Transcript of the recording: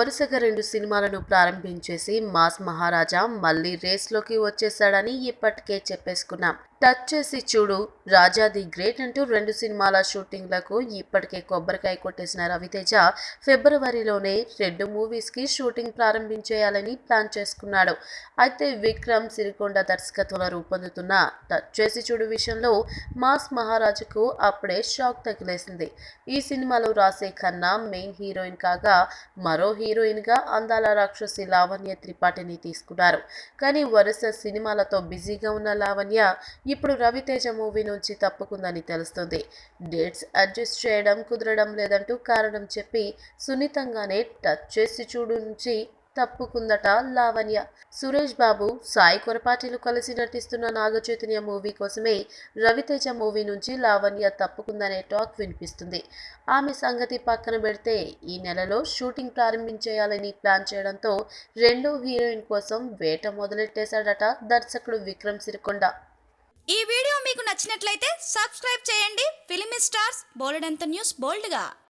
వరుసగా 2 సినిమాలను ప్రారంభించేసి మాస్ మహారాజా మళ్ళీ రేస్‌లోకి వచ్చేసాడని ఇప్పటికే చెప్పేసుకున్నాం. టచ్ చేసి చూడు, రాజా ది గ్రేట్ అంటూ 2 సినిమాల షూటింగ్‌లకు ఇప్పటికే కొబ్బరికాయ కొట్టేసిన రవితేజ ఫిబ్రవరిలోనే 2 మూవీస్‌కి షూటింగ్ ప్రారంభించేయాలని ప్లాన్ చేసుకున్నాడు. అయితే విక్రమ్ సిరికొండ దర్శకత్వంలో రూపొందుతున్న టచ్ చేసి చూడు విషయంలో మాస్ మహారాజుకు అప్పుడే షాక్ తగిలేసింది. ఈ సినిమాలో రాశి ఖన్నా మెయిన్ హీరోయిన్ కాగా మరో హీరోయిన్గా అందాల రాక్షసి లావణ్య త్రిపాఠిని తీసుకున్నారు. కానీ వరుస సినిమాలతో బిజీగా ఉన్న లావణ్య ఇప్పుడు రవితేజ మూవీ నుంచి తప్పుకుందని తెలుస్తుంది. డేట్స్ అడ్జస్ట్ చేయడం కుదరడం లేదంటూ కారణం చెప్పి సున్నితంగానే టచ్ చేసి చూడు నుంచి తప్పుకుందట లావణ్య. సురేష్ బాబు, సాయి కొరపాటిలు కలిసి నటిస్తున్న నాగచైతన్య మూవీ కోసమే రవితేజ మూవీ నుంచి లావణ్య తప్పుకుందనే టాక్ వినిపిస్తుంది. ఆమె సంగతి పక్కన పెడితే ఈ నెలలో షూటింగ్ ప్రారంభించేయాలని ప్లాన్ చేయడంతో రెండో హీరోయిన్ కోసం వేట మొదలెట్టేశాడట దర్శకుడు విక్రమ్ సిరికొండ. ఈ వీడియో మీకు నచ్చినట్లయితే సబ్స్క్రైబ్ చేయండి. ఫిలిమి స్టార్స్ బోలెడంత న్యూస్ బోల్డ్గా